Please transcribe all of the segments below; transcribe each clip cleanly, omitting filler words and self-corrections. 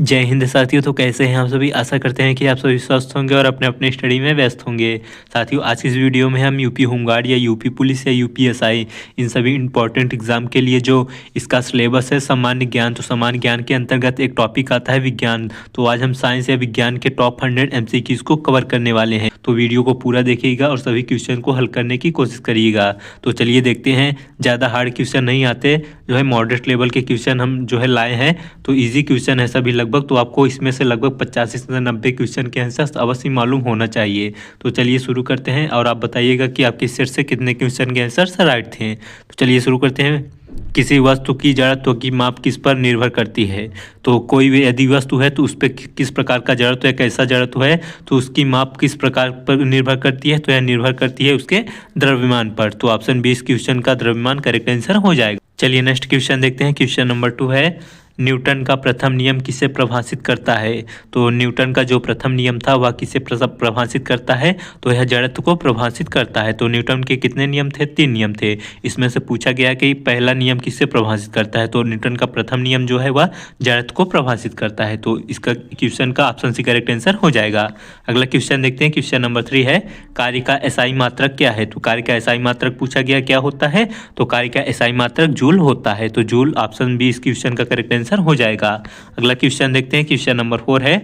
जय हिंद साथियों। तो कैसे हैं आप सभी। आशा करते हैं कि आप सभी स्वस्थ होंगे और अपने अपने स्टडी में व्यस्त होंगे। साथियों, आज की इस वीडियो में हम यूपी होमगार्ड या यूपी पुलिस या यूपीएसआई इन सभी इंपॉर्टेंट एग्जाम के लिए जो इसका सिलेबस है सामान्य ज्ञान, तो सामान्य ज्ञान के अंतर्गत एक टॉपिक आता है विज्ञान। तो आज हम साइंस या विज्ञान के टॉप 100 MCQs को कवर करने वाले हैं। तो वीडियो को पूरा देखिएगा और सभी क्वेश्चन को हल करने की कोशिश करिएगा। तो चलिए देखते हैं। ज़्यादा हार्ड क्वेश्चन नहीं आते, जो है मॉडरेट लेवल के क्वेश्चन हम जो है लाए हैं। तो इजी क्वेश्चन है सभी लगभग। तो आपको इसमें से लगभग 85 से 90 क्वेश्चन के आंसर अवश्य मालूम होना चाहिए। तो चलिए शुरू करते हैं और आप बताइएगा कि आपके सेट से कितने क्वेश्चन के आंसर राइट थे। तो चलिए शुरू करते हैं। किसी वस्तु की जड़त्व की माप किस पर निर्भर करती है। तो कोई भी यदि वस्तु है तो उस पर किस प्रकार का जड़त्व है, कैसा जड़त्व है, तो उसकी माप किस प्रकार पर निर्भर करती है। तो यह निर्भर करती है उसके द्रव्यमान पर। तो ऑप्शन 20 क्वेश्चन का द्रव्यमान करेक्ट आंसर हो जाएगा। चलिए नेक्स्ट क्वेश्चन देखते हैं। क्वेश्चन नंबर 2 है, न्यूटन का प्रथम नियम किसे प्रभाषित करता है। तो न्यूटन का जो प्रथम नियम था वह किसे प्रभाषित करता है। तो यह जड़त्व को प्रभाषित करता है। तो न्यूटन के कितने नियम थे, 3 नियम थे। इसमें से पूछा गया कि पहला नियम किसे प्रभाषित करता है। तो न्यूटन का प्रथम नियम जो है वह जड़त्व को प्रभाषित करता है। तो इसका क्वेश्चन का ऑप्शन सी करेक्ट आंसर हो जाएगा। अगला क्वेश्चन देखते हैं। क्वेश्चन नंबर 3 है, कार्य का एसआई मात्रक क्या है। तो कार्य का एसआई मात्रक पूछा गया क्या होता है। तो कार्य का एसआई मात्रक जूल होता है। तो जूल ऑप्शन बी इस क्वेश्चन का करेक्ट आंसर हो जाएगा। अगला क्वेश्चन देखते हैं। क्वेश्चन नंबर 4 है,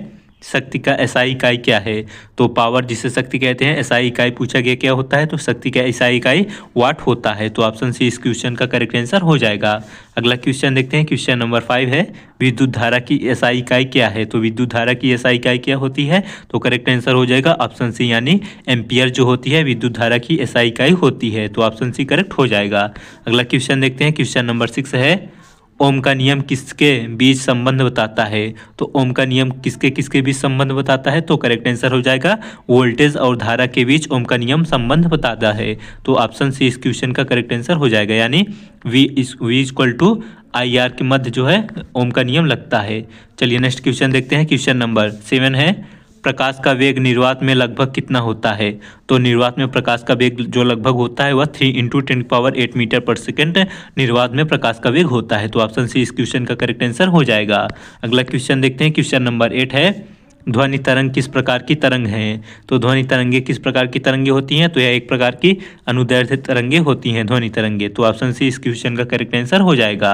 शक्ति का एसआई इकाई क्या है। तो पावर जिसे शक्ति कहते हैं, एसआई इकाई पूछा गया क्या होता है। तो शक्ति का एसआई इकाई वाट होता है। तो ऑप्शन सी इस क्वेश्चन का करेक्ट आंसर हो जाएगा। अगला क्वेश्चन देखते हैं। क्वेश्चन नंबर 5 है, विद्युत धारा की एसआई इकाई क्या है। तो विद्युत धारा की एसआई इकाई क्या होती है। तो करेक्ट आंसर हो जाएगा ऑप्शन सी, यानी एम्पियर जो होती है विद्युत धारा की एसआई इकाई होती है। तो ऑप्शन सी करेक्ट हो जाएगा। अगला क्वेश्चन देखते हैं। क्वेश्चन नंबर 6 है, ओम का नियम किसके बीच संबंध बताता है। तो ओम का नियम किसके किसके बीच संबंध बताता है। तो करेक्ट आंसर हो जाएगा वोल्टेज और धारा के बीच ओम का नियम संबंध बताता है। तो ऑप्शन सी इस क्वेश्चन का करेक्ट आंसर हो जाएगा, यानी V इक्वल टू IR के मध्य जो है ओम का नियम लगता है। चलिए नेक्स्ट क्वेश्चन देखते हैं। क्वेश्चन नंबर 7 है, प्रकाश का वेग निर्वात में लगभग कितना होता है। तो निर्वात में प्रकाश का वेग जो लगभग होता है वह 3 × 10⁻8 मीटर पर सेकेंड निर्वात में प्रकाश का वेग होता है। तो ऑप्शन सी इस क्वेश्चन का करेक्ट आंसर हो जाएगा। अगला क्वेश्चन देखते हैं। क्वेश्चन नंबर 8 है, ध्वनि तरंग किस प्रकार की तरंग है। तो ध्वनि तरंगे किस प्रकार की तरंगे होती हैं। तो यह एक प्रकार की अनुदैर्ध्य तरंगे होती हैं ध्वनि तरंगे। तो ऑप्शन सी इस क्वेश्चन का करेक्ट आंसर हो जाएगा।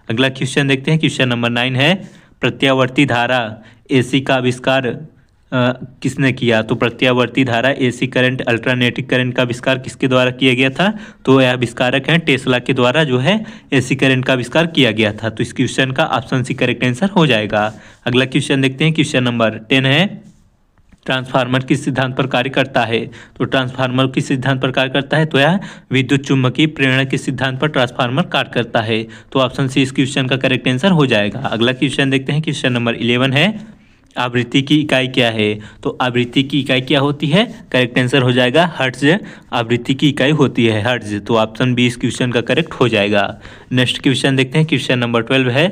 अगला क्वेश्चन देखते हैं। क्वेश्चन नंबर 9 है, प्रत्यावर्ती धारा AC का आविष्कार किसने किया। तो प्रत्यावर्ती धारा AC करंट अल्टरनेटिंग करंट का आविष्कार किसके द्वारा किया गया था। तो यह आविष्कारक हैं टेस्ला के द्वारा जो है AC करंट का आविष्कार किया गया था। तो इस क्वेश्चन का ऑप्शन सी करेक्ट आंसर हो जाएगा। अगला क्वेश्चन देखते हैं। क्वेश्चन नंबर 10 है, ट्रांसफार्मर किस सिद्धांत पर कार्य करता है। तो ट्रांसफार्मर किस सिद्धांत पर कार्य करता है। तो यह विद्युत चुम्बकीय प्रेरणा के सिद्धांत पर ट्रांसफार्मर कार्य करता है। तो ऑप्शन सी इस क्वेश्चन का करेक्ट आंसर हो जाएगा। अगला क्वेश्चन देखते हैं। क्वेश्चन नंबर 11 है, आवृत्ति की इकाई क्या है। तो आवृत्ति की इकाई क्या होती है। करेक्ट आंसर हो जाएगा हर्ट्ज। आवृत्ति की इकाई होती है हर्ट्ज। तो ऑप्शन बी इस क्वेश्चन का करेक्ट हो जाएगा। नेक्स्ट क्वेश्चन देखते हैं। क्वेश्चन नंबर 12 है,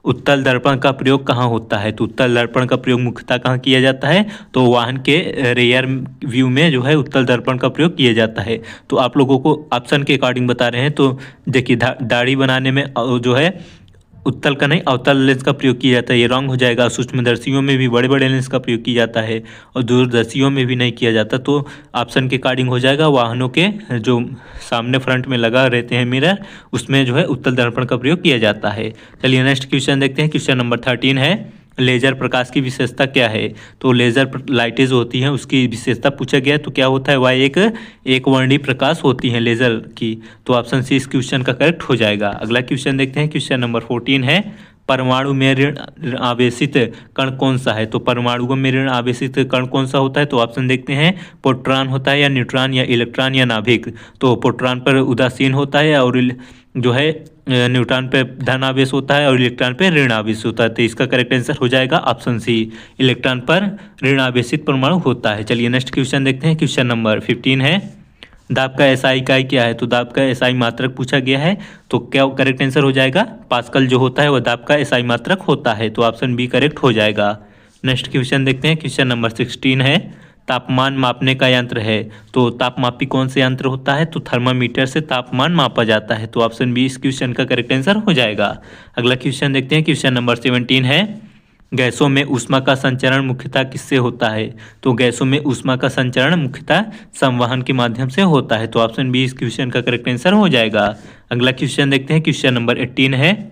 उत्तल दर्पण का प्रयोग कहाँ होता है। तो उत्तल दर्पण का प्रयोग मुख्यतः कहाँ किया जाता है। तो वाहन के रेयर व्यू में जो है उत्तल दर्पण का प्रयोग किया जाता है। तो आप लोगों को ऑप्शन के अकॉर्डिंग बता रहे हैं। तो देखिए दाढ़ी बनाने में जो है उत्तल का नहीं अवतल लेंस का प्रयोग किया जाता है, ये रॉन्ग हो जाएगा। सूक्ष्मदर्शियों में भी बड़े बड़े लेंस का प्रयोग किया जाता है और दूरदर्शियों में भी नहीं किया जाता। तो ऑप्शन के अकॉर्डिंग हो जाएगा वाहनों के जो सामने फ्रंट में लगा रहते हैं मिरर, उसमें जो है उत्तल दर्पण का प्रयोग किया जाता है। चलिए नेक्स्ट क्वेश्चन देखते हैं। क्वेश्चन नंबर 13 है, लेजर प्रकाश की विशेषता क्या है। तो लेजर लाइटें जो होती हैं उसकी विशेषता पूछा गया है। तो क्या होता है, वह एक वर्णीय प्रकाश होती है लेजर की। तो ऑप्शन सी इस क्वेश्चन का करेक्ट हो जाएगा। अगला क्वेश्चन देखते हैं। क्वेश्चन नंबर 14 है, परमाणु में ऋण आवेशित कण कौन सा है। तो परमाणु में ऋण आवेशित कण कौन सा होता है। तो ऑप्शन देखते हैं, प्रोटॉन होता है या न्यूट्रॉन या इलेक्ट्रॉन या नाभिक। तो प्रोटॉन पर उदासीन होता है और जो है न्यूट्रॉन पे धन आवेश होता है और इलेक्ट्रॉन पे ऋण आवेश होता है। तो इसका करेक्ट आंसर हो जाएगा ऑप्शन सी, इलेक्ट्रॉन पर ऋण आवेशित परमाणु होता है। चलिए नेक्स्ट क्वेश्चन देखते हैं। क्वेश्चन नंबर 15 है, दाब का एसआई इकाई क्या है। तो दाब का एसआई मात्रक पूछा गया है। तो क्या करेक्ट आंसर हो जाएगा, पास्कल जो होता है वह दाब का एसआई मात्रक होता है। तो ऑप्शन बी करेक्ट हो जाएगा। नेक्स्ट क्वेश्चन देखते हैं। क्वेश्चन नंबर 16 है, तापमान मापने का यंत्र है। तो तापमापी कौन से यंत्र होता है। तो थर्मामीटर से तापमान मापा जाता है। तो ऑप्शन बी इस क्वेश्चन का करेक्ट आंसर हो जाएगा। अगला क्वेश्चन देखते हैं। क्वेश्चन नंबर 17 है, गैसों में ऊष्मा का संचरण मुख्यतः किससे होता है? तो गैसों में ऊष्मा का संचरण मुख्यतः संवहन के माध्यम से होता है। तो ऑप्शन बी इस क्वेश्चन का करेक्ट आंसर हो जाएगा। अगला क्वेश्चन देखते हैं, क्वेश्चन नंबर 18 है,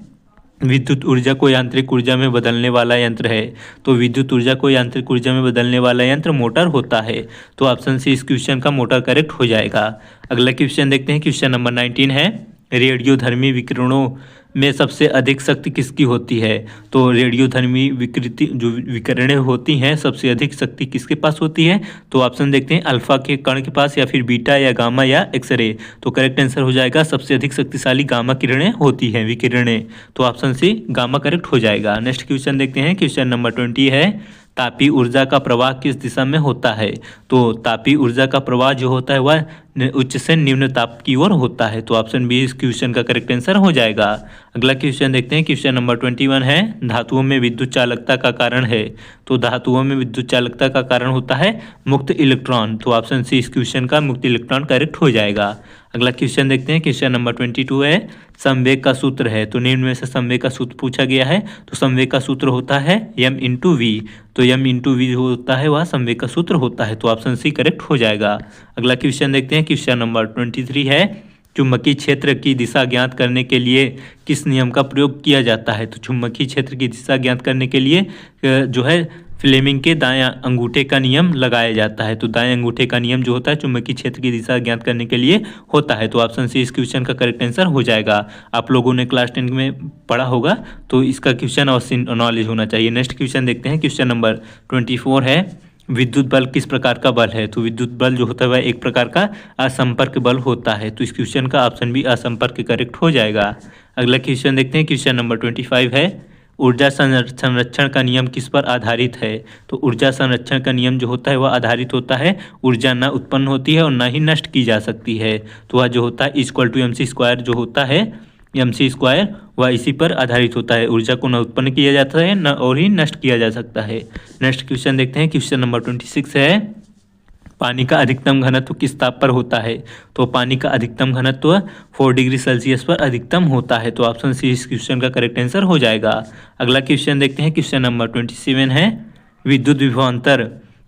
विद्युत ऊर्जा को यांत्रिक ऊर्जा में बदलने वाला यंत्र है। तो विद्युत ऊर्जा को यांत्रिक ऊर्जा में बदलने वाला यंत्र मोटर होता है। तो ऑप्शन सी इस क्वेश्चन का मोटर करेक्ट हो जाएगा। अगला क्वेश्चन देखते हैं, क्वेश्चन नंबर 19 है, रेडियोधर्मी विकिरणों में सबसे अधिक शक्ति किसकी होती है? तो रेडियोधर्मी विकृति जो विकिरणें होती हैं सबसे अधिक शक्ति किसके पास होती है? तो ऑप्शन देखते हैं, अल्फा के कण के पास, या फिर बीटा, या गामा, या एक्सरे। तो करेक्ट आंसर हो जाएगा सबसे अधिक शक्तिशाली गामा किरणें होती हैं, विकिरणें। तो ऑप्शन सी गामा करेक्ट हो जाएगा। नेक्स्ट क्वेश्चन देखते हैं, क्वेश्चन नंबर 20 है, तापीय ऊर्जा का प्रवाह किस दिशा में होता है? तो तापीय ऊर्जा का प्रवाह जो होता है वह उच्च से निम्न ताप की ओर होता है। तो ऑप्शन बी इस क्वेश्चन का करेक्ट आंसर हो जाएगा। अगला क्वेश्चन देखते हैं, क्वेश्चन नंबर 21 है, धातुओं में विद्युत चालकता का कारण है। तो धातुओं में विद्युत चालकता का कारण होता है मुक्त इलेक्ट्रॉन। तो ऑप्शन सी इस क्वेश्चन का मुक्त इलेक्ट्रॉन करेक्ट हो जाएगा। अगला क्वेश्चन देखते हैं, क्वेश्चन नंबर 22 है, संवेग का सूत्र है। तो निम्न में से संवेग का सूत्र पूछा गया है। तो संवेग का सूत्र होता है m/v। तो m/v जो होता है वह संवेग का सूत्र होता है। तो ऑप्शन सी करेक्ट हो जाएगा। अगला क्वेश्चन देखते हैं, क्वेश्चन नंबर 23 है, चुंबकीय क्षेत्र की दिशा ज्ञात करने के लिए किस नियम का प्रयोग किया जाता है? तो चुंबकीय क्षेत्र की दिशा ज्ञात करने के लिए जो है फ्लेमिंग के दायां अंगूठे का नियम लगाया जाता है। तो दाएं अंगूठे का नियम जो होता है चुंबकीय क्षेत्र की दिशा ज्ञात करने के लिए होता है। तो ऑप्शन सी इस क्वेश्चन का करेक्ट आंसर हो जाएगा। आप लोगों ने क्लास 10 में पढ़ा होगा, तो इसका क्वेश्चन अवश्य नॉलेज होना चाहिए। नेक्स्ट क्वेश्चन देखते हैं, क्वेश्चन नंबर 24 है, विद्युत बल किस प्रकार का बल है? तो विद्युत बल जो होता है वह एक प्रकार का असंपर्क बल होता है। तो इस क्वेश्चन का ऑप्शन बी असंपर्क करेक्ट हो जाएगा। अगला क्वेश्चन देखते हैं, क्वेश्चन नंबर 25 है, ऊर्जा संरक्षण का नियम किस पर आधारित है? तो ऊर्जा संरक्षण का नियम जो होता है वह आधारित होता है ऊर्जा न उत्पन्न होती है और न ही नष्ट की जा सकती है। तो वह जो होता है =mc² जो होता है mc² वह इसी पर आधारित होता है। ऊर्जा को न उत्पन्न किया जाता है न और ही नष्ट किया जा सकता है। नेक्स्ट क्वेश्चन देखते हैं, क्वेश्चन नंबर 26 है, पानी का अधिकतम घनत्व किस ताप पर होता है? तो पानी का अधिकतम घनत्व 4 डिग्री सेल्सियस पर अधिकतम होता है। तो ऑप्शन सी इस क्वेश्चन का करेक्ट आंसर हो जाएगा। अगला क्वेश्चन देखते हैं, क्वेश्चन नंबर 27 है, विद्युत विभवांतर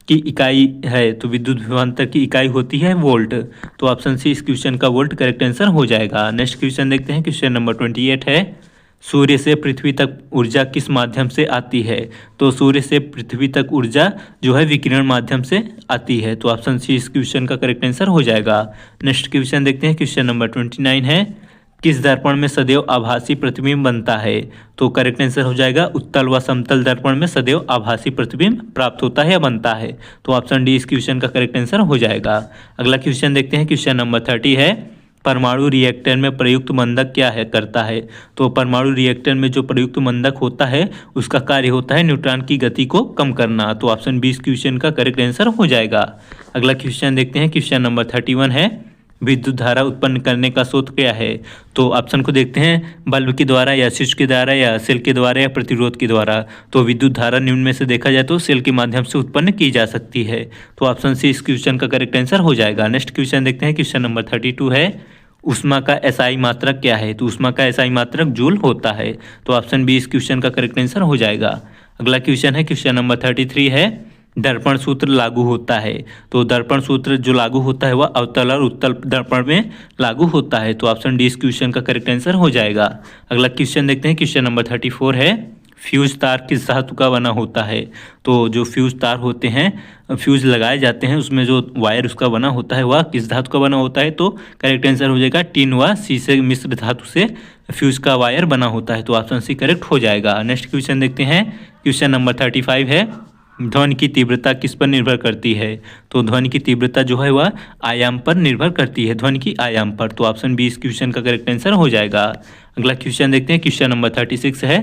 की इकाई है। तो विद्युत विभवांतर की इकाई होती है वोल्ट। तो ऑप्शन सी इस क्वेश्चन का वोल्ट करेक्ट आंसर हो जाएगा। नेक्स्ट क्वेश्चन देखते हैं, क्वेश्चन नंबर 28 है, सूर्य से पृथ्वी तक ऊर्जा किस माध्यम से आती है? तो सूर्य से पृथ्वी तक ऊर्जा जो है विकिरण माध्यम से आती है। तो ऑप्शन सी इस क्वेश्चन का करेक्ट आंसर हो जाएगा। नेक्स्ट क्वेश्चन देखते हैं, क्वेश्चन नंबर 29 है, किस दर्पण में सदैव आभासी प्रतिबिंब बनता है? तो करेक्ट आंसर हो जाएगा, उत्तल व समतल दर्पण में सदैव आभासी प्रतिबिंब प्राप्त होता है या बनता है। तो ऑप्शन डी इस क्वेश्चन का करेक्ट आंसर हो जाएगा। अगला क्वेश्चन देखते हैं, क्वेश्चन नंबर 30 है, परमाणु रिएक्टर में प्रयुक्त मंदक क्या है करता है? तो परमाणु रिएक्टर में जो प्रयुक्त मंदक होता है उसका कार्य होता है न्यूट्रॉन की गति को कम करना। तो ऑप्शन बी इस क्वेश्चन का करेक्ट आंसर हो जाएगा। अगला क्वेश्चन देखते हैं, क्वेश्चन नंबर 31 है, विद्युत धारा उत्पन्न करने का स्रोत क्या है? तो ऑप्शन को देखते हैं, बल्ब के द्वारा, या स्विच के द्वारा, या सेल के द्वारा, या प्रतिरोध के द्वारा। तो विद्युत धारा निम्न में से देखा जाए तो सेल के माध्यम से उत्पन्न की जा सकती है। तो ऑप्शन सी इस क्वेश्चन का करेक्ट आंसर हो जाएगा। नेक्स्ट क्वेश्चन देखते हैं, क्वेश्चन नंबर 32 है, ऊष्मा का एसआई मात्रक क्या है? तो ऊष्मा का एसआई मात्रक जूल होता है। तो ऑप्शन बी इस क्वेश्चन का करेक्ट आंसर हो जाएगा। अगला क्वेश्चन है, क्वेश्चन नंबर 33 है, दर्पण सूत्र लागू होता है। तो दर्पण सूत्र जो लागू होता है वह अवतल और उत्तल दर्पण में लागू होता है। तो ऑप्शन डी इस क्वेश्चन का करेक्ट आंसर हो जाएगा। अगला क्वेश्चन देखते हैं, क्वेश्चन नंबर 34 है, फ्यूज तार किस धातु का बना होता है? तो जो फ्यूज तार होते हैं, फ्यूज लगाए जाते हैं, उसमें जो वायर उसका बना होता है वह किस धातु का बना होता है? तो करेक्ट आंसर हो जाएगा, टिन व शीशे मिश्र धातु से फ्यूज का वायर बना होता है। तो ऑप्शन सी करेक्ट हो जाएगा। नेक्स्ट क्वेश्चन देखते हैं, क्वेश्चन नंबर 35 है, ध्वनि की तीव्रता किस पर निर्भर करती है? तो ध्वनि की तीव्रता जो है वह आयाम पर निर्भर करती है, ध्वनि की आयाम पर। तो ऑप्शन बी इस क्वेश्चन का करेक्ट आंसर हो जाएगा। अगला क्वेश्चन देखते हैं, क्वेश्चन नंबर 36 है,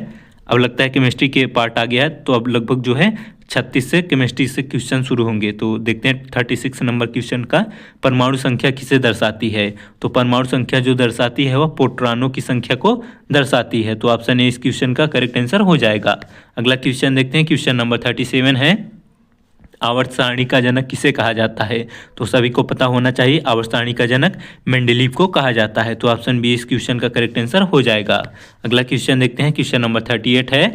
अब लगता है केमिस्ट्री के पार्ट आ गया है, तो अब लगभग जो है 36 से केमिस्ट्री से क्वेश्चन शुरू होंगे। तो देखते हैं 36 नंबर क्वेश्चन का, परमाणु संख्या किसे दर्शाती है? तो परमाणु संख्या जो दर्शाती है वह प्रोटॉनों की संख्या को दर्शाती है। तो ऑप्शन ए इस क्वेश्चन का करेक्ट आंसर हो जाएगा। अगला क्वेश्चन देखते हैं, क्वेश्चन नंबर 37 है, आवर्त सारणी का जनक किसे कहा जाता है? तो सभी को पता होना चाहिए, आवर्त सारणी का जनक मेंडलीव को कहा जाता है। तो ऑप्शन बी इस क्वेश्चन का करेक्ट आंसर हो जाएगा। अगला क्वेश्चन देखते हैं, क्वेश्चन नंबर 38 है,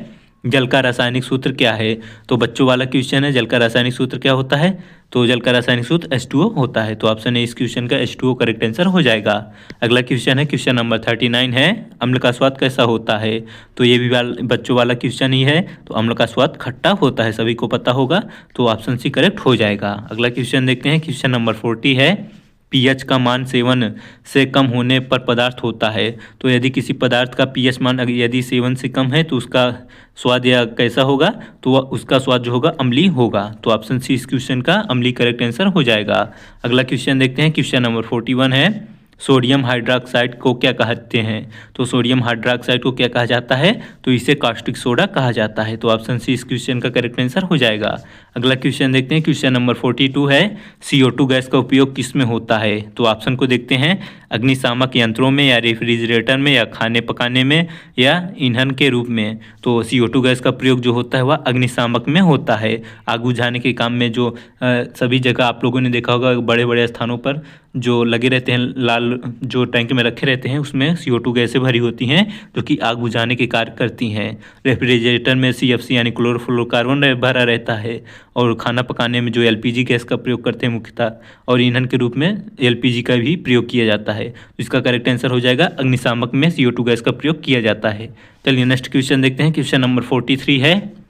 जल का रासायनिक सूत्र क्या है? तो बच्चों वाला क्वेश्चन है, जल का रासायनिक सूत्र क्या होता है? तो जल का रासायनिक सूत्र H2O होता है। तो ऑप्शन ए इस क्वेश्चन का H2O करेक्ट आंसर हो जाएगा। अगला क्वेश्चन है क्वेश्चन नंबर 39 है, अम्ल का स्वाद कैसा होता है? तो ये भी बच्चों वाला क्वेश्चन ही है। तो अम्ल का स्वाद खट्टा होता है, सभी को पता होगा। तो ऑप्शन सी करेक्ट हो जाएगा। अगला क्वेश्चन देखते हैं, क्वेश्चन नंबर 40 है, पीएच का मान सेवन से कम होने पर पदार्थ होता है। तो यदि किसी पदार्थ का पीएच मान यदि 7 से कम है तो उसका स्वाद या कैसा होगा? तो उसका स्वाद जो होगा अम्लीय होगा। तो ऑप्शन सी इस क्वेश्चन का अम्लीय करेक्ट आंसर हो जाएगा। अगला क्वेश्चन देखते हैं, क्वेश्चन नंबर 41 है, सोडियम हाइड्रोक्साइड को क्या कहते हैं? तो सोडियम हाइड्रोक्साइड को क्या कहा जाता है? तो इसे कास्टिक सोडा कहा जाता है। तो ऑप्शन सी इस क्वेश्चन का करेक्ट आंसर हो जाएगा। अगला क्वेश्चन देखते हैं, क्वेश्चन नंबर 42 है, CO2 गैस का उपयोग किस में होता है? तो ऑप्शन को देखते हैं, अग्निशामक यंत्रों में या रेफ्रिजरेटर में या खाने पकाने में या ईंधन के रूप में। तो CO2 गैस का प्रयोग जो होता है वह अग्निशामक में होता है। आग बुझाने के काम में जो सभी जगह आप लोगों ने देखा होगा, बड़े बड़े स्थानों पर जो लगे रहते हैं लाल जो टैंक में रखे रहते हैं, उसमें CO2 गैसें भरी होती हैं जो कि आग बुझाने के कार्य करती हैं। रेफ्रिजरेटर में CFC यानी क्लोरोफ्लोरोकार्बन भरा रहता है। और खाना पकाने में जो LPG गैस का प्रयोग करते हैं मुख्यतः, और ईंधन के रूप में LPG का भी प्रयोग किया जाता है। तो इसका करेक्ट आंसर हो जाएगा, अग्निशामक में CO2 गैस का प्रयोग किया जाता है। चलिए नेक्स्ट क्वेश्चन देखते हैं, क्वेश्चन नंबर 43 है,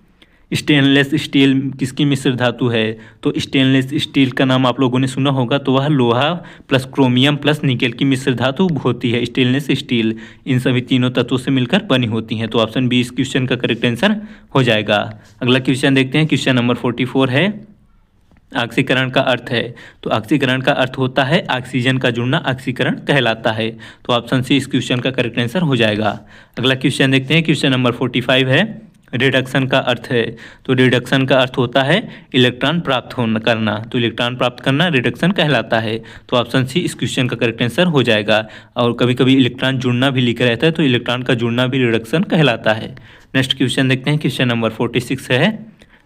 स्टेनलेस स्टील किसकी मिश्र धातु है? तो स्टेनलेस स्टील का नाम आप लोगों ने सुना होगा। तो वह लोहा प्लस क्रोमियम प्लस निकेल की मिश्र धातु होती है। स्टेनलेस स्टील इन सभी तीनों तत्वों से मिलकर बनी होती हैं। तो ऑप्शन बी इस क्वेश्चन का करेक्ट आंसर हो जाएगा। अगला क्वेश्चन देखते हैं, क्वेश्चन नंबर 44 है, ऑक्सीकरण का अर्थ है। तो ऑक्सीकरण का अर्थ होता है ऑक्सीजन का जुड़ना, ऑक्सीकरण कहलाता है। तो ऑप्शन सी इस क्वेश्चन का करेक्ट आंसर हो जाएगा। अगला क्वेश्चन देखते हैं, क्वेश्चन नंबर 45 है, रिडक्शन का अर्थ है। तो रिडक्शन का अर्थ होता है इलेक्ट्रॉन प्राप्त होना करना। तो इलेक्ट्रॉन प्राप्त करना रिडक्शन कहलाता है। तो ऑप्शन सी इस क्वेश्चन का करेक्ट आंसर हो जाएगा। और कभी कभी इलेक्ट्रॉन जुड़ना भी लिखा रहता है, तो इलेक्ट्रॉन का जुड़ना भी रिडक्शन कहलाता है। नेक्स्ट क्वेश्चन देखते हैं, क्वेश्चन नंबर 46 है,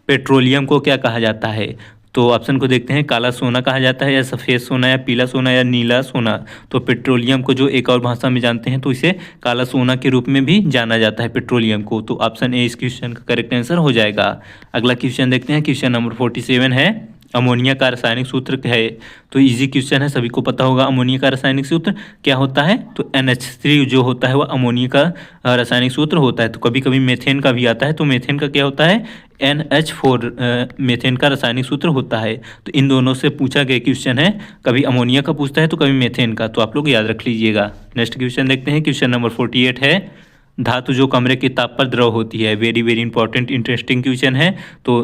पेट्रोलियम को क्या कहा जाता है? तो ऑप्शन को देखते हैं, काला सोना कहा जाता है या सफ़ेद सोना या पीला सोना या नीला सोना। तो पेट्रोलियम को जो एक और भाषा में जानते हैं तो इसे काला सोना के रूप में भी जाना जाता है पेट्रोलियम को। तो ऑप्शन ए इस क्वेश्चन का करेक्ट आंसर हो जाएगा। अगला क्वेश्चन देखते हैं, क्वेश्चन नंबर 47 है, अमोनिया का रासायनिक सूत्र क्या है? तो इजी क्वेश्चन है, सभी को पता होगा अमोनिया का रासायनिक सूत्र क्या होता है। तो NH3 जो होता है वह अमोनिया का रासायनिक सूत्र होता है। तो कभी कभी मेथेन का भी आता है, तो मेथेन का क्या होता है? NH4 मेथेन का रासायनिक सूत्र होता है। तो इन दोनों से पूछा गया क्वेश्चन है, कभी अमोनिया का पूछता है तो कभी मेथेन का। तो आप लोग याद रख लीजिएगा। नेक्स्ट क्वेश्चन देखते हैं, क्वेश्चन नंबर 48 है, धातु जो कमरे के ताप पर द्रव होती है। Very very important interesting question है। तो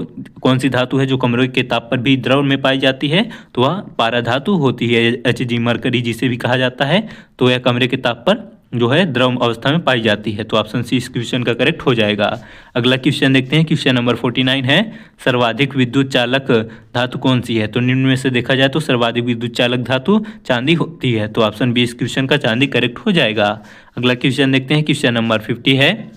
कौन सी धातु है जो कमरे के ताप पर भी द्रव में पाई जाती है? तो वह पारा धातु होती है, Hg मरकरी जिसे भी कहा जाता है। तो यह कमरे के ताप पर जो है द्रव अवस्था में पाई जाती है। तो ऑप्शन सी इस क्वेश्चन का करेक्ट हो जाएगा। अगला क्वेश्चन देखते हैं, क्वेश्चन नंबर 49 है, सर्वाधिक विद्युत चालक धातु कौन सी है? तो निम्न में से देखा जाए तो सर्वाधिक विद्युत चालक धातु चांदी होती है। तो ऑप्शन बी इस क्वेश्चन का चांदी करेक्ट हो जाएगा। अगला क्वेश्चन देखते हैं, क्वेश्चन नंबर 50 है,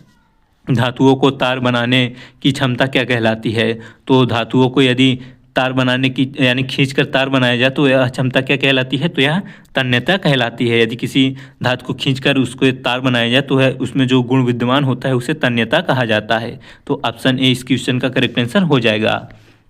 धातुओं को तार बनाने की क्षमता क्या कहलाती है? तो धातुओं को यदि तार बनाने की यानी खींचकर तार बनाया जाए तो यह क्षमता क्या कहलाती है? तो यह तन्यता कहलाती है। यदि किसी धातु को खींचकर उसको तार बनाया जाए तो है उसमें जो गुण विद्यमान होता है उसे तन्यता कहा जाता है। तो ऑप्शन ए इस क्वेश्चन का करेक्ट आंसर हो जाएगा।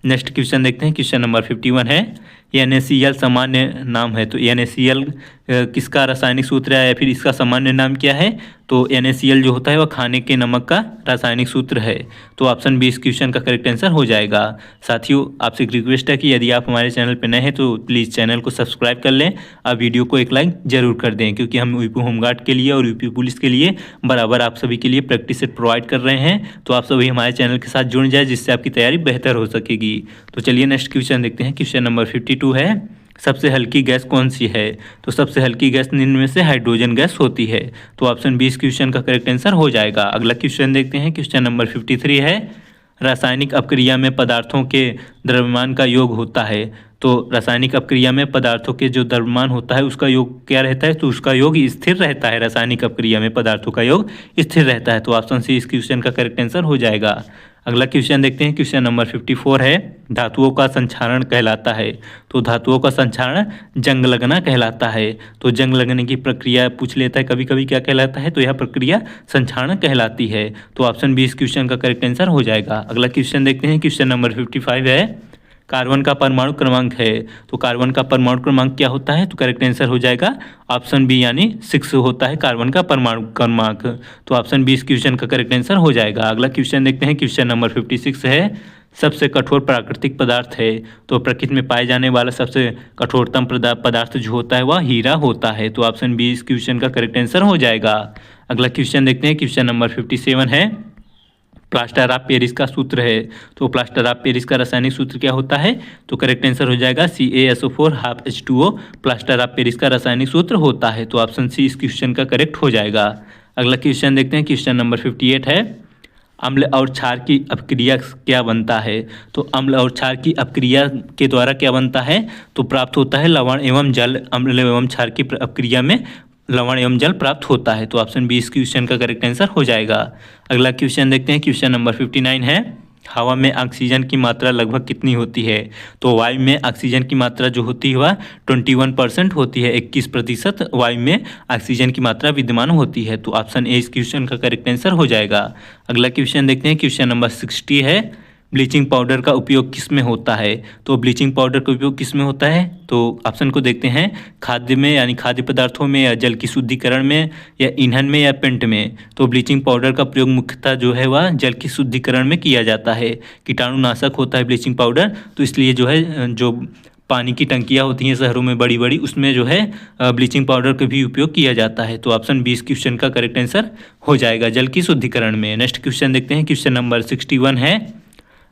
नेक्स्ट क्वेश्चन देखते हैं, क्वेश्चन नंबर 51 है, NaCl सामान्य नाम है। तो NaCl किसका रासायनिक सूत्र है या फिर इसका सामान्य नाम क्या है? तो NaCl जो होता है वह खाने के नमक का रासायनिक सूत्र है। तो ऑप्शन बी इस क्वेश्चन का करेक्ट आंसर हो जाएगा। साथियों आपसे एक रिक्वेस्ट है कि यदि आप हमारे चैनल पर नए हैं तो प्लीज़ चैनल को सब्सक्राइब कर लें और वीडियो को एक लाइक जरूर कर दें, क्योंकि हम यूपी होमगार्ड के लिए और यूपी पुलिस के लिए बराबर आप सभी के लिए प्रैक्टिस सेट प्रोवाइड कर रहे हैं। तो आप सभी हमारे चैनल के साथ जुड़ जाए जिससे आपकी तैयारी बेहतर हो सकेगी। तो चलिए नेक्स्ट क्वेश्चन देखते हैं, क्वेश्चन नंबर 52 है, सबसे हल्की गैस कौन सी है? तो सबसे हल्की गैस निम्न में से हाइड्रोजन गैस होती है। तो ऑप्शन बी इस क्वेश्चन का करेक्ट आंसर हो जाएगा। अगला क्वेश्चन देखते हैं, क्वेश्चन नंबर 53 है, रासायनिक अपक्रिया में पदार्थों के द्रव्यमान का योग होता है। तो रासायनिक अपक्रिया में पदार्थों के जो द्रव्यमान होता है उसका योग क्या रहता है? तो उसका योग स्थिर रहता है। रासायनिक अपक्रिया में पदार्थों का योग स्थिर रहता है। तो ऑप्शन सी इस क्वेश्चन का करेक्ट आंसर हो जाएगा। अगला क्वेश्चन देखते हैं, क्वेश्चन नंबर 54 है, धातुओं का संक्षारण कहलाता है। तो धातुओं का संक्षारण जंग लगना कहलाता है। तो जंग लगने की प्रक्रिया पूछ लेता है कभी कभी, क्या कहलाता है, तो यह प्रक्रिया संक्षारण कहलाती है। तो ऑप्शन बी इस क्वेश्चन का करेक्ट आंसर हो जाएगा। अगला क्वेश्चन देखते हैं, क्वेश्चन नंबर 55 है, कार्बन का परमाणु क्रमांक है। तो कार्बन का परमाणु क्रमांक क्या होता है, तो करेक्ट आंसर हो जाएगा ऑप्शन बी यानी 6 होता है कार्बन का परमाणु क्रमांक। तो ऑप्शन बी इस क्वेश्चन का करेक्ट आंसर हो जाएगा। अगला क्वेश्चन देखते हैं, क्वेश्चन नंबर 56 है, सबसे कठोर प्राकृतिक पदार्थ है। तो प्रकृति में पाए जाने वाला सबसे कठोरतम पदार्थ जो होता है वह हीरा होता है। तो ऑप्शन बी इस क्वेश्चन का करेक्ट आंसर हो जाएगा। अगला क्वेश्चन देखते हैं, क्वेश्चन नंबर 57 है, प्लास्टर ऑफ पेरिस का सूत्र है। तो प्लास्टर ऑफ पेरिस का रासायनिक सूत्र क्या होता है, तो करेक्ट आंसर हो जाएगा CaSO4 half H2O plaster of Paris का रासायनिक सूत्र होता है। तो ऑप्शन सी इस क्वेश्चन का करेक्ट हो जाएगा। अगला क्वेश्चन देखते हैं, क्वेश्चन नंबर 58 है, अम्ल और क्षार की अपक्रिया क्या बनता है। तो अम्ल और क्षार की अपक्रिया के द्वारा क्या बनता है, तो प्राप्त होता है लवण एवं जल। अम्ल एवं क्षार की अपक्रिया में लवण एवं जल प्राप्त होता है। तो ऑप्शन बी इस क्वेश्चन का करेक्ट आंसर हो जाएगा। अगला क्वेश्चन देखते हैं, क्वेश्चन नंबर 59 है, हवा में ऑक्सीजन की मात्रा लगभग कितनी होती है। तो वायु में ऑक्सीजन की मात्रा जो होती है वह 21% होती है। 21% वायु में ऑक्सीजन की मात्रा विद्यमान होती है। तो ऑप्शन ए इस क्वेश्चन का करेक्ट आंसर हो जाएगा। अगला क्वेश्चन देखते हैं, क्वेश्चन नंबर 60 है, ब्लीचिंग पाउडर का उपयोग किस में होता है। तो ब्लीचिंग पाउडर का उपयोग किस में होता है, तो ऑप्शन को देखते हैं, खाद्य में यानी खाद्य पदार्थों में, या जल की शुद्धिकरण में, या ईंधन में, या पेंट में। तो ब्लीचिंग पाउडर का प्रयोग मुख्यतः जो है वह जल की शुद्धिकरण में किया जाता है। कीटाणुनाशक होता है ब्लीचिंग पाउडर, तो इसलिए जो है जो पानी की टंकियाँ होती हैं शहरों में बड़ी बड़ी, उसमें जो है ब्लीचिंग पाउडर का भी उपयोग किया जाता है। तो ऑप्शन बी इस क्वेश्चन का करेक्ट आंसर हो जाएगा, जल की शुद्धिकरण में। नेक्स्ट क्वेश्चन देखते हैं, क्वेश्चन नंबर 61 है,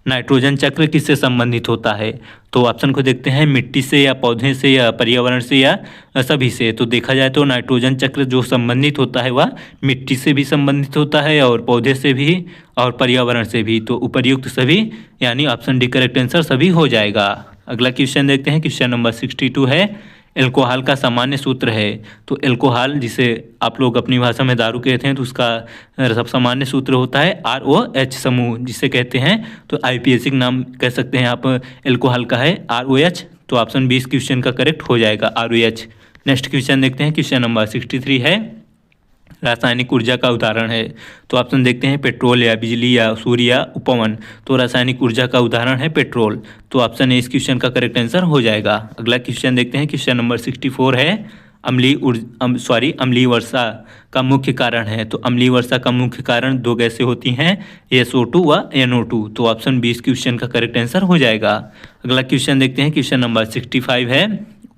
नाइट्रोजन चक्र किससे संबंधित होता है। तो ऑप्शन को देखते हैं, मिट्टी से, या पौधे से, या पर्यावरण से, या सभी से। तो देखा जाए तो नाइट्रोजन चक्र जो संबंधित होता है वह मिट्टी से भी संबंधित होता है, और पौधे से भी, और पर्यावरण से भी। तो उपर्युक्त सभी यानी ऑप्शन डी करेक्ट आंसर सभी हो जाएगा। अगला क्वेश्चन देखते हैं, क्वेश्चन नंबर 62 है, एल्कोहल का सामान्य सूत्र है। तो एल्कोहल जिसे आप लोग अपनी भाषा में दारू कहते हैं, तो उसका सब सामान्य सूत्र होता है ROH समूह जिसे कहते हैं। तो IPAC नाम कह सकते हैं आप, एल्कोहल का है ROH। तो ऑप्शन बी इस क्वेश्चन का करेक्ट हो जाएगा, ROH। नेक्स्ट क्वेश्चन देखते हैं, क्वेश्चन नंबर 63 है, रासायनिक ऊर्जा का उदाहरण है। तो ऑप्शन देखते हैं, पेट्रोल, या बिजली, या सूर्य, या उपवन। तो रासायनिक ऊर्जा का उदाहरण है पेट्रोल। तो ऑप्शन ए इस क्वेश्चन का करेक्ट आंसर हो जाएगा। अगला क्वेश्चन देखते हैं, क्वेश्चन नंबर 64 है, अम्लीय वर्षा का मुख्य कारण है। तो अम्लीय वर्षा का मुख्य कारण दो गैसें होती हैं, SO2 व NO2। तो ऑप्शन बी इस क्वेश्चन का करेक्ट आंसर हो जाएगा। अगला क्वेश्चन देखते हैं, क्वेश्चन नंबर 65 है,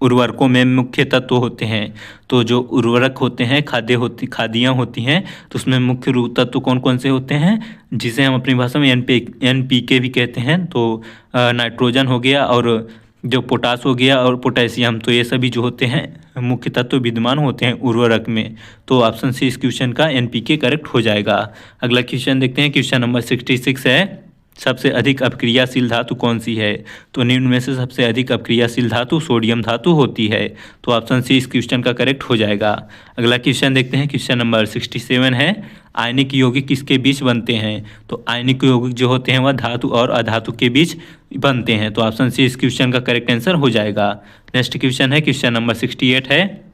उर्वरकों में मुख्य तत्व होते हैं। तो जो उर्वरक होते हैं, खादियाँ होती हैं, तो उसमें मुख्य तत्व कौन कौन से होते हैं, जिसे हम अपनी भाषा में NPK भी कहते हैं। तो नाइट्रोजन हो गया, और जो पोटास हो गया, और पोटेशियम। तो ये सभी जो होते हैं मुख्य तत्व विद्यमान होते हैं उर्वरक में। तो ऑप्शन सी इस क्वेश्चन का NPK करेक्ट हो जाएगा। अगला क्वेश्चन देखते हैं, क्वेश्चन नंबर 66 है, सबसे अधिक अपक्रियाशील धातु कौन सी है। तो निम्न में से सबसे अधिक अपक्रियाशील धातु सोडियम धातु होती है। तो ऑप्शन सी इस क्वेश्चन का करेक्ट हो जाएगा। अगला क्वेश्चन देखते हैं, क्वेश्चन नंबर 67 है, आयनिक यौगिक किसके बीच बनते हैं। तो आयनिक यौगिक जो होते हैं वह धातु और अधातु के बीच बनते हैं। तो ऑप्शन सी इस क्वेश्चन का करेक्ट आंसर हो जाएगा। नेक्स्ट क्वेश्चन है, क्वेश्चन नंबर 68 है,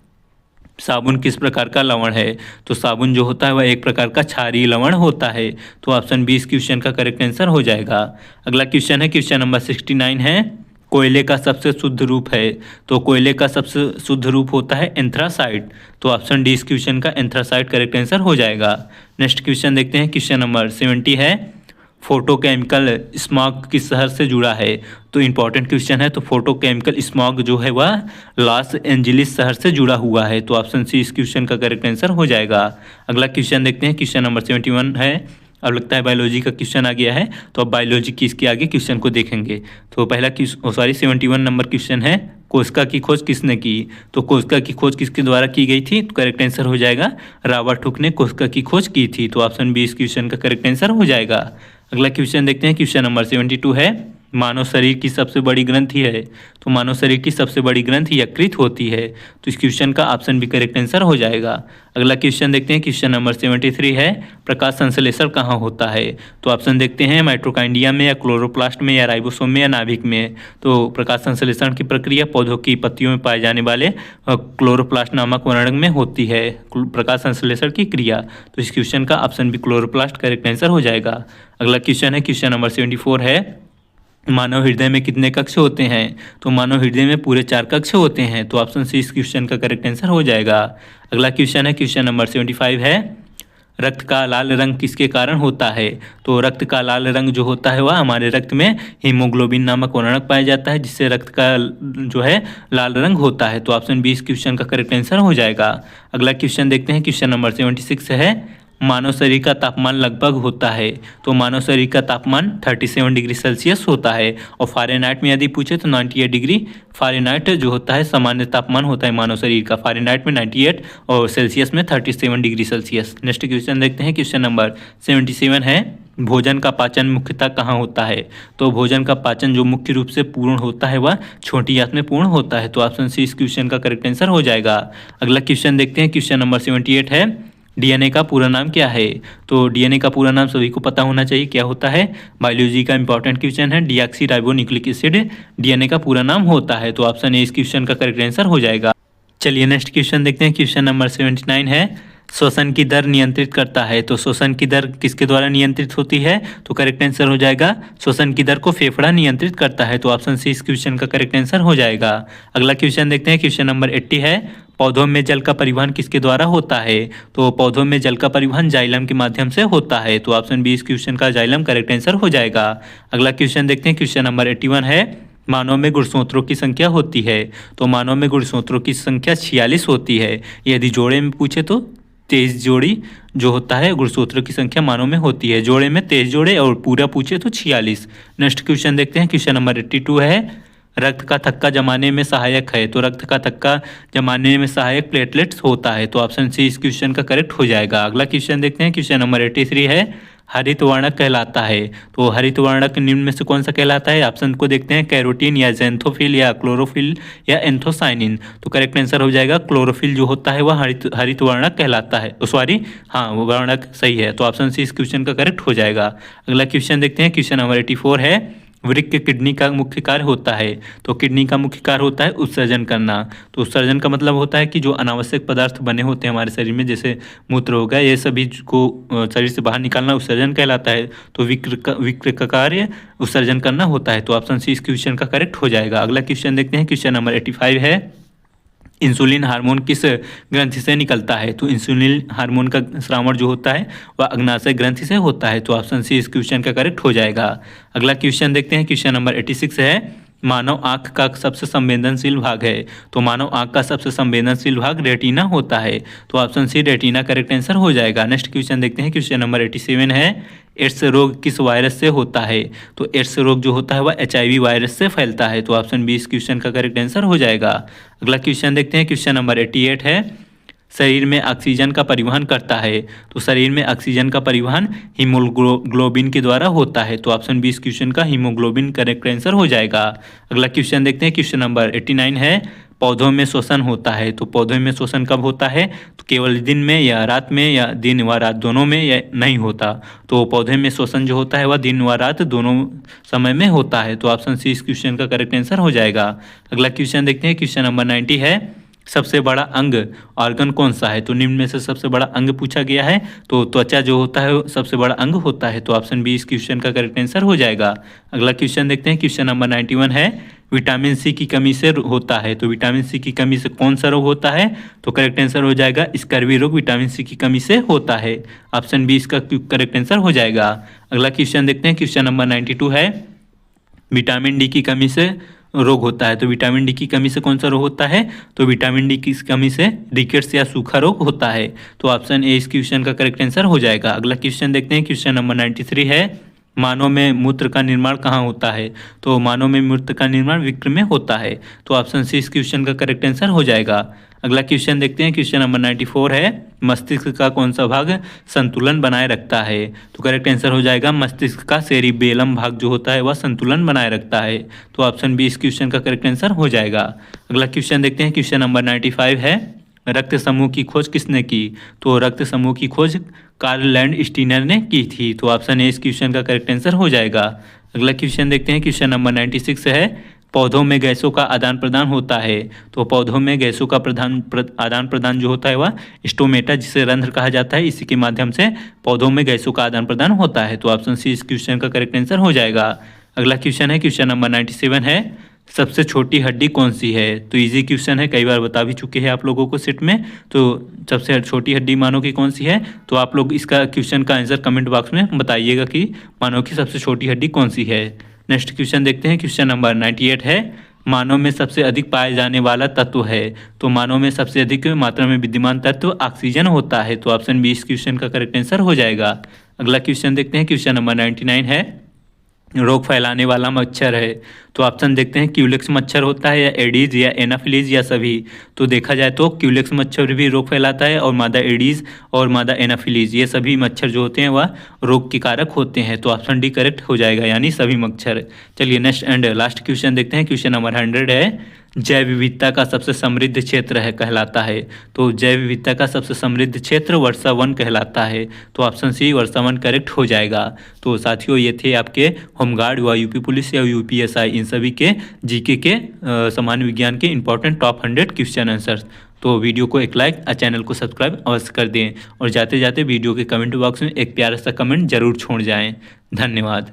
साबुन किस प्रकार का लवण है। तो साबुन जो होता है वह एक प्रकार का क्षारीय लवण होता है। तो ऑप्शन बी इस क्वेश्चन का करेक्ट आंसर हो जाएगा। अगला क्वेश्चन है, क्वेश्चन नंबर 69 है, कोयले का सबसे शुद्ध रूप है। तो कोयले का सबसे शुद्ध रूप होता है एंथ्रासाइट। तो ऑप्शन डी इस क्वेश्चन का एंथ्रासाइट करेक्ट आंसर हो जाएगा। नेक्स्ट क्वेश्चन देखते हैं, क्वेश्चन नंबर 70 है, फोटोकेमिकल स्मॉग किस शहर से जुड़ा है। तो इंपॉर्टेंट क्वेश्चन है। तो फोटोकेमिकल स्मॉग जो है वह लॉस एंजलिस शहर से जुड़ा हुआ है। तो ऑप्शन सी इस क्वेश्चन का करेक्ट आंसर हो जाएगा। अगला क्वेश्चन देखते हैं, क्वेश्चन नंबर 71 है, अब लगता है बायोलॉजी का क्वेश्चन आ गया है। तो अब बायोलॉजी की इसके आगे क्वेश्चन को देखेंगे। तो पहला 71 नंबर क्वेश्चन है, कोशिका की खोज किसने की। तो कोशिका की खोज किसके द्वारा की गई थी। तो करेक्ट आंसर हो जाएगा, रॉबर्ट हुक ने कोशिका की खोज की थी। तो ऑप्शन बी इस क्वेश्चन का करेक्ट आंसर हो जाएगा। अगला क्वेश्चन देखते हैं, क्वेश्चन नंबर 72 है, मानव शरीर की सबसे बड़ी ग्रंथि है, तो मानव शरीर की सबसे बड़ी ग्रंथि यकृत होती है। तो इस क्वेश्चन का ऑप्शन भी करेक्ट आंसर हो जाएगा। अगला क्वेश्चन देखते हैं, क्वेश्चन नंबर 73 है, प्रकाश संश्लेषण कहाँ होता है? तो ऑप्शन देखते हैं, माइटोकॉन्ड्रिया में या क्लोरोप्लास्ट में या राइबोसोम में या नाभिक में। तो प्रकाश संश्लेषण की प्रक्रिया पौधों की पत्तियों में पाए जाने वाले क्लोरोप्लास्ट नामक वर्णक में होती है, प्रकाश संश्लेषण की क्रिया। तो इस क्वेश्चन का ऑप्शन भी क्लोरोप्लास्ट करेक्ट आंसर हो जाएगा। अगला क्वेश्चन है, क्वेश्चन नंबर 74 है, मानव हृदय में कितने कक्ष होते हैं? तो मानव हृदय में पूरे 4 कक्ष होते हैं। तो ऑप्शन सी इस क्वेश्चन का करेक्ट आंसर हो जाएगा। अगला क्वेश्चन है, क्वेश्चन नंबर 75 है, रक्त का लाल रंग किसके कारण होता है? तो रक्त का लाल रंग जो होता है वह हमारे रक्त में हीमोग्लोबिन नामक वर्णक पाया जाता है, जिससे रक्त का जो है लाल रंग होता है। तो ऑप्शन बी इस क्वेश्चन का करेक्ट आंसर हो जाएगा। अगला क्वेश्चन देखते हैं, क्वेश्चन नंबर 76 है, मानव शरीर का तापमान लगभग होता है? तो मानव शरीर का तापमान 37 डिग्री सेल्सियस होता है, और फ़ारेनहाइट में यदि पूछे तो 98 डिग्री फ़ारेनहाइट जो होता है सामान्य तापमान होता है मानव शरीर का। फ़ारेनहाइट में 98 और सेल्सियस में 37 डिग्री सेल्सियस। नेक्स्ट क्वेश्चन देखते हैं, क्वेश्चन नंबर 77 है, भोजन का पाचन मुख्यतः कहाँ होता है? तो भोजन का पाचन जो मुख्य रूप से पूर्ण होता है वह छोटी आंत में पूर्ण होता है। तो ऑप्शन सी इस क्वेश्चन का करेक्ट आंसर हो जाएगा। अगला क्वेश्चन देखते हैं, क्वेश्चन नंबर 78 है, डीएनए का पूरा नाम क्या है? तो डीएनए का पूरा नाम सभी को पता होना चाहिए, क्या होता है? बायोलॉजी का इंपॉर्टेंट क्वेश्चन है, डीऑक्सीराइबोन्यूक्लिक एसिड डीएनए का पूरा नाम होता है। तो ऑप्शन ए इस क्वेश्चन का करेक्ट आंसर हो जाएगा। चलिए नेक्स्ट क्वेश्चन देखते हैं, क्वेश्चन नंबर 79 है, श्वसन की दर नियंत्रित करता है? तो श्वसन की दर किसके द्वारा नियंत्रित होती है? तो करेक्ट आंसर हो जाएगा, श्वसन की दर को फेफड़ा नियंत्रित करता है। तो ऑप्शन सी इस क्वेश्चन का करेक्ट आंसर हो जाएगा। अगला क्वेश्चन देखते हैं, क्वेश्चन नंबर 80 है, पौधों में जल का परिवहन किसके द्वारा होता है? तो पौधों में जल का परिवहन जाइलम के माध्यम से होता है। तो ऑप्शन बी इस क्वेश्चन का जाइलम करेक्ट आंसर हो जाएगा। अगला क्वेश्चन देखते हैं, क्वेश्चन नंबर 81 है, मानव में गुणसूत्रों की संख्या होती है? तो मानव में गुणसूत्रों की संख्या 46 होती है। यदि जोड़े में पूछे तो 23 जोड़ी जो होता है गुणसूत्रों की संख्या मानव में होती है, जोड़े में 23 जोड़े और पूरा पूछे तो 46। नेक्स्ट क्वेश्चन देखते हैं, क्वेश्चन नंबर 82 है, रक्त का थक्का जमाने में सहायक है? तो रक्त का थक्का जमाने में सहायक प्लेटलेट्स होता है। तो ऑप्शन सी इस क्वेश्चन का करेक्ट हो जाएगा। अगला क्वेश्चन देखते हैं, क्वेश्चन नंबर 83 है, हरित वर्णक कहलाता है? तो हरित वर्णक निम्न में से कौन सा कहलाता है? ऑप्शन को देखते हैं, कैरोटीन या ज़ैंथोफिल या क्लोरोफिल या एंथोसाइनिन। तो करेक्ट आंसर हो जाएगा, क्लोरोफिल जो होता है वह हरित वर्णक कहलाता है। सॉरी हाँ, वो वर्णक सही है। तो ऑप्शन सी इस क्वेश्चन का करेक्ट हो जाएगा। अगला क्वेश्चन देखते हैं, क्वेश्चन नंबर 84 है, वृक्क किडनी का मुख्य कार्य होता है? तो किडनी का मुख्य कार्य होता है उत्सर्जन करना। तो उत्सर्जन का मतलब होता है कि जो अनावश्यक पदार्थ बने होते हैं हमारे शरीर में, जैसे मूत्र हो गया, ये सभी को शरीर से बाहर निकालना उत्सर्जन कहलाता है। तो वृक्क का कार्य उत्सर्जन करना होता है। तो ऑप्शन सी इस क्वेश्चन का करेक्ट हो जाएगा। अगला क्वेश्चन देखते हैं, क्वेश्चन नंबर 85 है, इंसुलिन हार्मोन किस ग्रंथि से निकलता है? तो इंसुलिन हार्मोन का स्रावण जो होता है वह अग्नाशय ग्रंथि से होता है। तो ऑप्शन सी इस क्वेश्चन का करेक्ट हो जाएगा। अगला क्वेश्चन देखते हैं, क्वेश्चन नंबर 86 है, मानव आँख का सबसे संवेदनशील भाग है? तो मानव आँख का सबसे संवेदनशील भाग रेटिना होता है। तो option C retina correct answer हो जाएगा। नेक्स्ट क्वेश्चन देखते हैं, क्वेश्चन नंबर 87 है, एड्स रोग किस वायरस से होता है? तो एड्स रोग जो होता है वह HIV वायरस से फैलता है। तो ऑप्शन बी इस क्वेश्चन का करेक्ट आंसर हो जाएगा। अगला क्वेश्चन देखते हैं, क्वेश्चन नंबर 88 है, शरीर में ऑक्सीजन का परिवहन करता है? तो शरीर में ऑक्सीजन का परिवहन हीमोग्लोबिन के द्वारा होता है। तो ऑप्शन बी इस क्वेश्चन का हीमोग्लोबिन करेक्ट आंसर हो जाएगा। अगला क्वेश्चन देखते हैं, क्वेश्चन नंबर 89 है, पौधों में श्वसन होता है? तो पौधों में श्वसन कब होता है? तो केवल दिन में या रात में या दिन व रात दोनों में या नहीं होता? तो पौधे में श्वसन जो होता है वह दिन व रात दोनों समय में होता है। तो ऑप्शन सी इस क्वेश्चन का करेक्ट आंसर हो जाएगा। अगला क्वेश्चन देखते हैं, क्वेश्चन नंबर 90 है, सबसे बड़ा अंग ऑर्गन कौन सा है? तो निम्न में से सबसे बड़ा अंग पूछा गया है, तो त्वचा जो होता है सबसे बड़ा अंग होता है। तो ऑप्शन बी इस क्वेश्चन का करेक्ट आंसर हो जाएगा। अगला क्वेश्चन देखते हैं, क्वेश्चन नंबर 91 है, विटामिन सी की कमी से होता है? तो विटामिन सी की कमी से कौन सा रोग होता है? तो करेक्ट आंसर हो जाएगा, स्कर्वी रोग विटामिन सी की कमी से होता है। ऑप्शन बी इसका करेक्ट आंसर हो जाएगा। अगला क्वेश्चन देखते हैं, क्वेश्चन नंबर 92 है, विटामिन डी की कमी से रोग होता है? तो विटामिन डी की कमी से कौन सा रोग होता है? तो विटामिन डी की कमी से रिकेट्स या सूखा रोग होता है। तो ऑप्शन ए इस क्वेश्चन का करेक्ट आंसर हो जाएगा। अगला क्वेश्चन देखते हैं, क्वेश्चन नंबर 93 है, मानव में मूत्र का निर्माण कहाँ होता है? तो मानव में मूत्र का निर्माण विक्र में होता है। तो ऑप्शन सी इस क्वेश्चन का करेक्ट आंसर हो जाएगा। अगला क्वेश्चन देखते हैं, क्वेश्चन नंबर 94 है, मस्तिष्क का कौन सा भाग संतुलन बनाए रखता है? तो करेक्ट आंसर हो जाएगा मस्तिष्क का सेरिबेलम भाग जो होता है वह संतुलन बनाए रखता है। तो ऑप्शन बी इस क्वेश्चन का करेक्ट आंसर हो जाएगा। अगला क्वेश्चन देखते हैं, क्वेश्चन नंबर 95 है, रक्त समूह की खोज किसने की? तो रक्त समूह की खोज कार्ल लैंडस्टीनर ने की थी। तो ऑप्शन ए इस क्वेश्चन का करेक्ट आंसर हो जाएगा। अगला क्वेश्चन देखते हैं, क्वेश्चन नंबर 96 है, पौधों में गैसों का आदान प्रदान होता है। तो पौधों में गैसों का आदान प्रदान जो होता है वह स्टोमेटा, जिसे रंध्र कहा जाता है, इसी के माध्यम से पौधों में गैसों का आदान प्रदान होता है। तो ऑप्शन सी इस क्वेश्चन का करेक्ट आंसर हो जाएगा। अगला क्वेश्चन है, क्वेश्चन नंबर 97 है, सबसे छोटी हड्डी कौन सी है? तो इजी क्वेश्चन है, कई बार बता भी चुके हैं आप लोगों को सेट में। तो सबसे छोटी हड्डी मानव की कौन सी है? तो आप लोग इसका क्वेश्चन का आंसर कमेंट बॉक्स में बताइएगा कि मानव की सबसे छोटी हड्डी कौन सी है। नेक्स्ट क्वेश्चन देखते हैं, क्वेश्चन नंबर 98 है, मानव में सबसे अधिक पाए जाने वाला तत्व है। तो मानव में सबसे अधिक मात्रा में विद्यमान तत्व ऑक्सीजन होता है। तो ऑप्शन बी इस क्वेश्चन का करेक्ट आंसर हो जाएगा। अगला क्वेश्चन देखते हैं, क्वेश्चन नंबर 99 है, रोग फैलाने वाला मच्छर है। तो ऑप्शन देखते हैं, क्यूलेक्स मच्छर होता है या एडीज या एनाफिलीज या सभी? तो देखा जाए तो क्यूलेक्स मच्छर भी रोग फैलाता है और मादा एडीज और मादा एनाफिलीज ये सभी मच्छर जो होते हैं वह रोग के कारक होते हैं। तो ऑप्शन डी करेक्ट हो जाएगा, यानी सभी मच्छर। चलिए नेक्स्ट एंड लास्ट क्वेश्चन देखते हैं, क्वेश्चन नंबर 100 है, जैव विविधता का सबसे समृद्ध क्षेत्र है कहलाता है। तो जैव विविधता का सबसे समृद्ध क्षेत्र वर्षा वन कहलाता है। तो ऑप्शन सी वर्षा वन करेक्ट हो जाएगा। तो साथियों ये थे आपके होमगार्ड व यूपी पुलिस या यूपीएसआई इन सभी के जीके के सामान्य विज्ञान के इंपॉर्टेंट टॉप 100 क्वेश्चन आंसर्स। तो वीडियो को एक लाइक और चैनल को सब्सक्राइब अवश्य कर दें और जाते जाते वीडियो के कमेंट बॉक्स में एक प्यारा सा कमेंट जरूर छोड़ जाएं। धन्यवाद।